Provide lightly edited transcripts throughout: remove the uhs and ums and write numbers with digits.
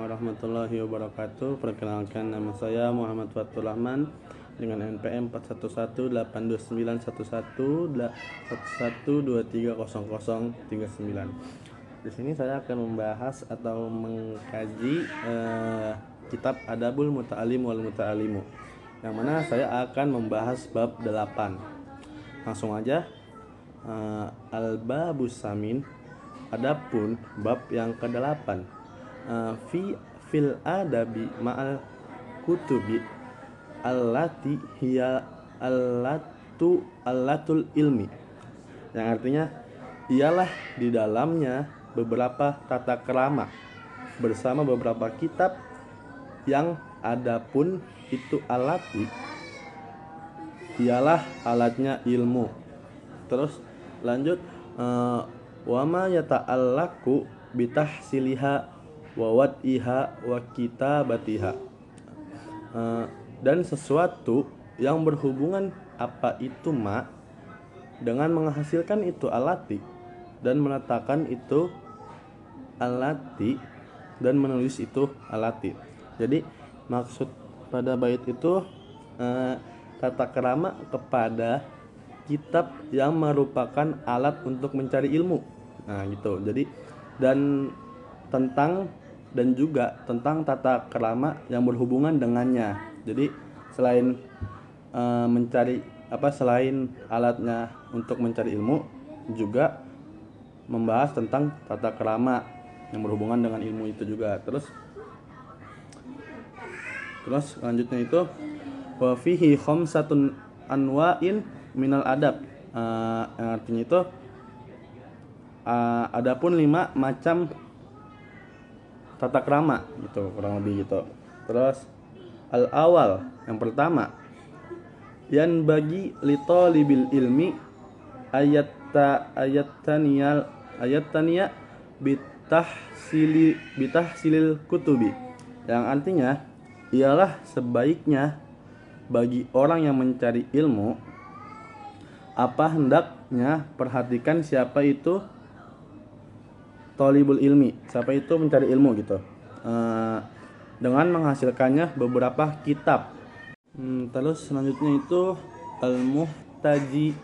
warahmatullahi wabarakatuh. Perkenalkan, nama saya Muhammad Fathur Rahman dengan NPM 41818111230039. Di sini saya akan membahas atau mengkaji kitab Adabul Muta'alim wal Muta'alimu, yang mana saya akan membahas bab 8. Langsung aja. Al-Babus Samin, adapun bab yang ke-8, fil adabi ma'al kutubi allati hiya allatul ilmi, yang artinya ialah di dalamnya beberapa tata krama bersama beberapa kitab yang adapun itu alati ialah alatnya ilmu. Terus lanjut, wama yata'allaku bitahsiliha wa wad'iha wa kitabatiha, dan sesuatu yang berhubungan apa itu dengan menghasilkan itu alati dan meletakkan itu alati dan menulis itu alati. Jadi maksud pada bait itu tata krama kepada kitab yang merupakan alat untuk mencari ilmu. Nah, gitu. Jadi dan juga tentang tata krama yang berhubungan dengannya. Jadi selain selain alatnya untuk mencari ilmu, juga membahas tentang tata krama yang berhubungan dengan ilmu itu juga. Terus selanjutnya itu wa fihi khamsatun anwa'in minal adab, yang artinya itu adapun 5 macam tata krama gitu, kurang lebih gitu. Terus al-awal, yang pertama, yan bagi li talibil ilmi ayat taniya bitahsilil kutubi, yang artinya ialah sebaiknya bagi orang yang mencari ilmu hendaknya perhatikan siapa itu thalibul ilmi, siapa itu mencari ilmu gitu, dengan menghasilkannya beberapa kitab. Terus selanjutnya itu al-muhtaji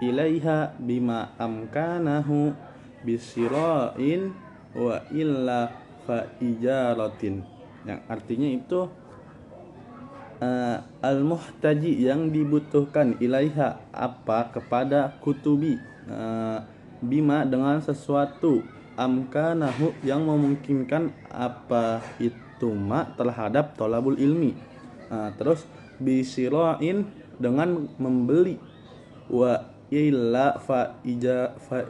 ilaiha bima amkanahu bisira'in wa illa fa ijaratin, yang artinya itu al-muhtaji yang dibutuhkan ilaiha kepada kutubi, bima dengan sesuatu, amkanahu yang memungkinkan itu terhadap tolabul ilmi. Terus bisirain dengan membeli, wa illa fa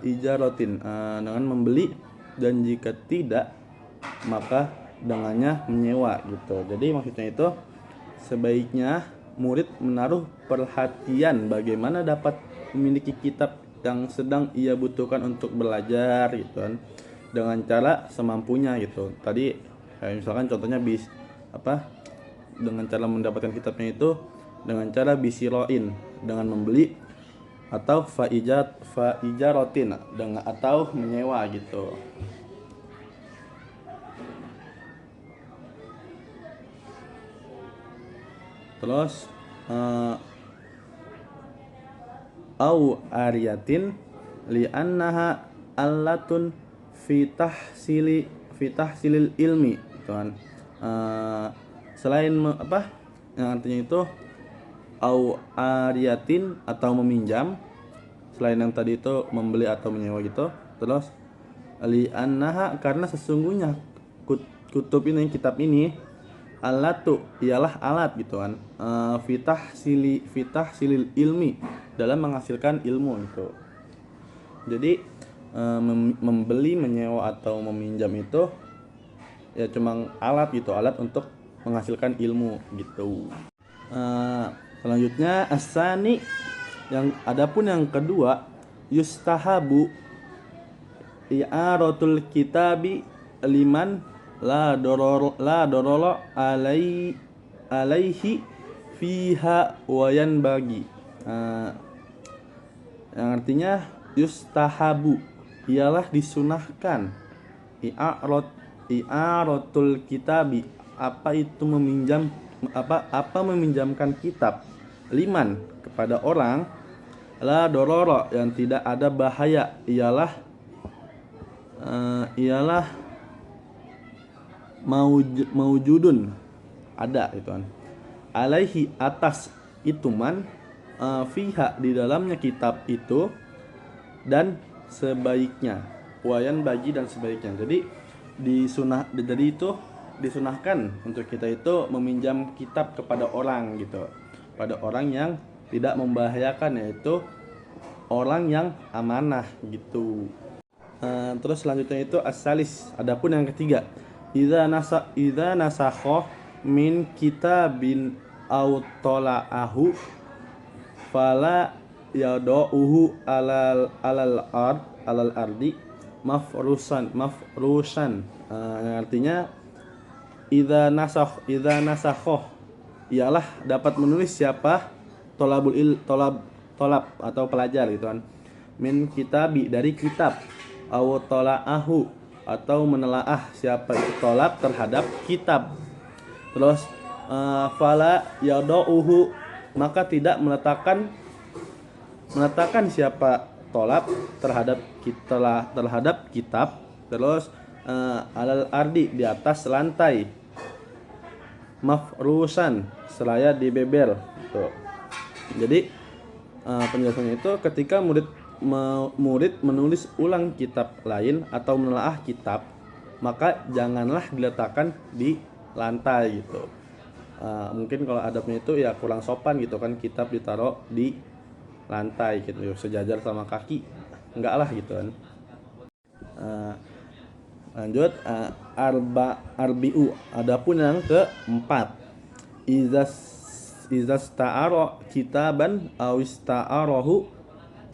ijaratin dengan membeli, dan jika tidak maka dengannya menyewa gitu. Jadi maksudnya itu sebaiknya murid menaruh perhatian bagaimana dapat memiliki kitab yang sedang ia butuhkan untuk belajar gitu kan, dengan cara semampunya gitu. Tadi misalkan contohnya dengan cara mendapatkan kitabnya itu dengan cara bisiroin, dengan membeli, atau faijaratin dengan atau menyewa gitu. Terus au ariyatin li'annaha allatun fi tahsilil ilmi gitu kan. Selain yang artinya itu au ariyatin atau meminjam, selain yang tadi itu membeli atau menyewa gitu. Terus li'annaha karena sesungguhnya kitab ini alatu ialah alat gitu kan, fitahsilil ilmi, dalam menghasilkan ilmu gitu. Jadi membeli, menyewa atau meminjam itu ya cuma alat gitu, alat untuk menghasilkan ilmu gitu. Selanjutnya asani, adapun yang kedua, yustahabu i'aratul kitabi liman la dorolo alaihi fiha wayan bagi, yang artinya yustahabu ialah disunahkan, i'arot i'aratul kitabi, apa itu meminjam, apa meminjamkan kitab, liman kepada orang, la dororo yang tidak ada bahaya, ialah maujudun ada itu kan, alaihi atas itu man, fiha di dalamnya kitab itu, dan sebaiknya, wayan bagi dan sebaiknya. Jadi itu disunahkan untuk kita itu meminjam kitab kepada orang gitu, pada orang yang tidak membahayakan, yaitu orang yang amanah gitu. Terus selanjutnya itu asalis, adapun yang ketiga, idza nasakho min kitabin aw tala'ahu fala yadauhu alal ardi mafrusan, yang artinya idza nasakho ialah dapat menulis siapa tolab atau pelajar gitu kan, min kitabi dari kitab, aw tala'ahu atau menelaah siapa itu tolab terhadap kitab. Terus fala yadauhu maka tidak meletakkan siapa tolab terhadap kitab. Terus alal ardi di atas lantai, mafrusan seraya dibeber gitu. Jadi penjelasannya itu ketika murid menulis ulang kitab lain atau menelaah kitab, maka janganlah diletakkan di lantai gitu. Mungkin kalau adabnya itu ya kurang sopan gitu kan, kitab ditaruh di lantai gitu sejajar sama kaki, enggak lah gitu kan. Lanjut, arbiu, adapun yang keempat, izas ta'aro kitaban awista'arahu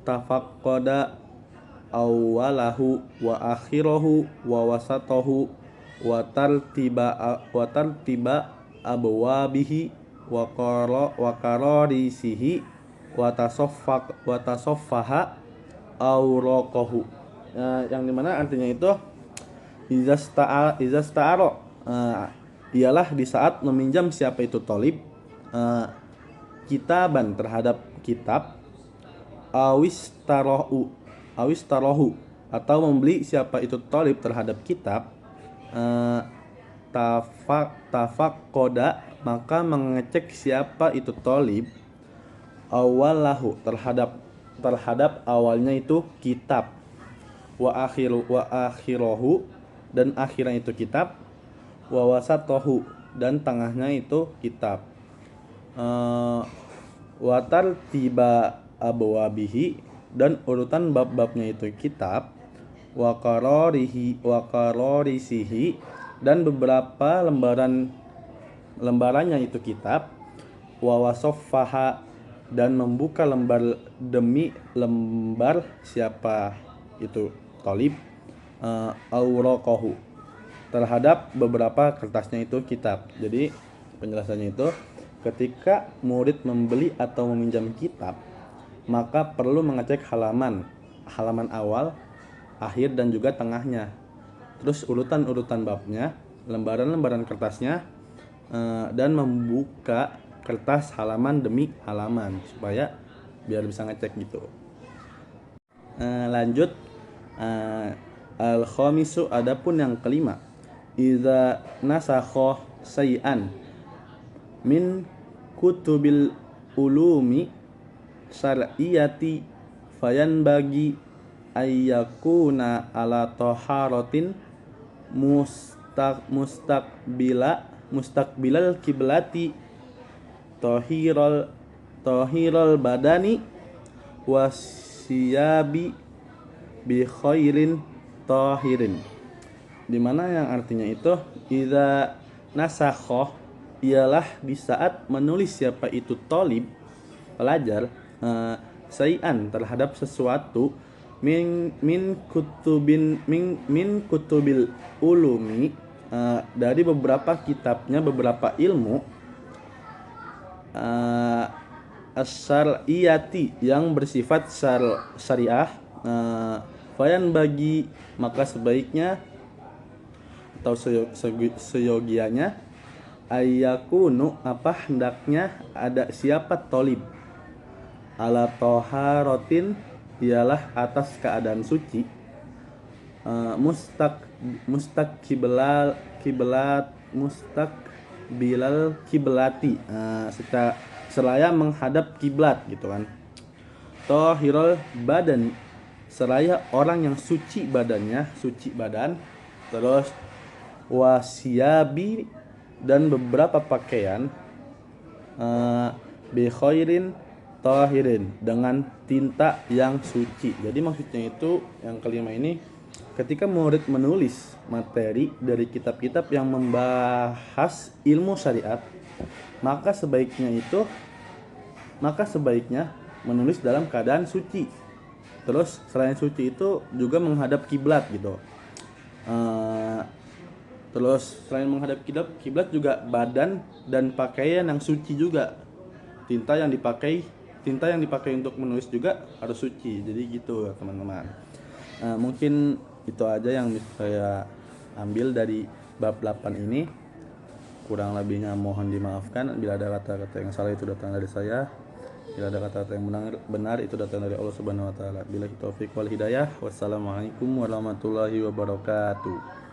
tafaqqada awwalahu wa akhirahu wa wasatahu wa tartiba abwabihi wa qararisihi wa tasaffaha awraqahu. Yang dimana artinya itu izas ta'aro ialah di saat meminjam siapa itu tolib kitaban terhadap kitab, awistarahu atau membeli siapa itu tolib terhadap kitab, tafaqqada maka mengecek siapa itu tolib, awalahu terhadap awalnya itu kitab, wa akhirahu dan akhirnya itu kitab, wa wasatahu dan tengahnya itu kitab, wa tartiba abwabihi dan urutan bab-babnya itu kitab, wa qararisihi dan beberapa lembarannya itu kitab, wa wasaffaha dan membuka lembar demi lembar siapa itu tolib, awraqahu terhadap beberapa kertasnya itu kitab. Jadi penjelasannya itu ketika murid membeli atau meminjam kitab, maka perlu mengecek halaman awal, akhir dan juga tengahnya. Terus urutan babnya, lembaran kertasnya, dan membuka kertas halaman demi halaman supaya biar bisa ngecek gitu. Lanjut, al-khamisu, adapun yang kelima, idza nasakha say'an min kutubil ulumi syar'iyati fayanbagi ayyakuna ala taharatin mustaqbilal kiblati tahiral badani wasiyabi bi khairin tahirin. Dimana yang artinya itu idza nasakha ialah di saat menulis siapa itu tolib pelajar, sayan terhadap sesuatu, min kutubil ulumi, dari beberapa kitabnya, beberapa ilmu, as-syar'iyati yang bersifat syariah, fayan bagi maka sebaiknya atau seyogianya ayakunu hendaknya ada siapa tolib ala toharotin ialah atas keadaan suci mustakbilal kiblati seraya menghadap kiblat gitu kan. Tohirul badani seraya orang yang suci badannya, suci badan. Terus wasiyabi dan beberapa pakaian bi khairin tahirin dengan tinta yang suci. Jadi maksudnya itu yang kelima ini, ketika murid menulis materi dari kitab-kitab yang membahas ilmu syariat, maka sebaiknya menulis dalam keadaan suci. Terus selain suci itu juga menghadap kiblat gitu. Terus selain menghadap kiblat juga badan dan pakaian yang suci juga. Tinta yang dipakai untuk menulis juga harus suci. Jadi gitu teman-teman. Mungkin itu aja yang bisa saya ambil dari bab 8 ini. Kurang lebihnya mohon dimaafkan bila ada kata-kata yang salah, itu datang dari saya. Bila ada kata-kata yang benar itu datang dari Allah Subhanahu wa taala. Billahi taufiq wal hidayah. Wassalamualaikum warahmatullahi wabarakatuh.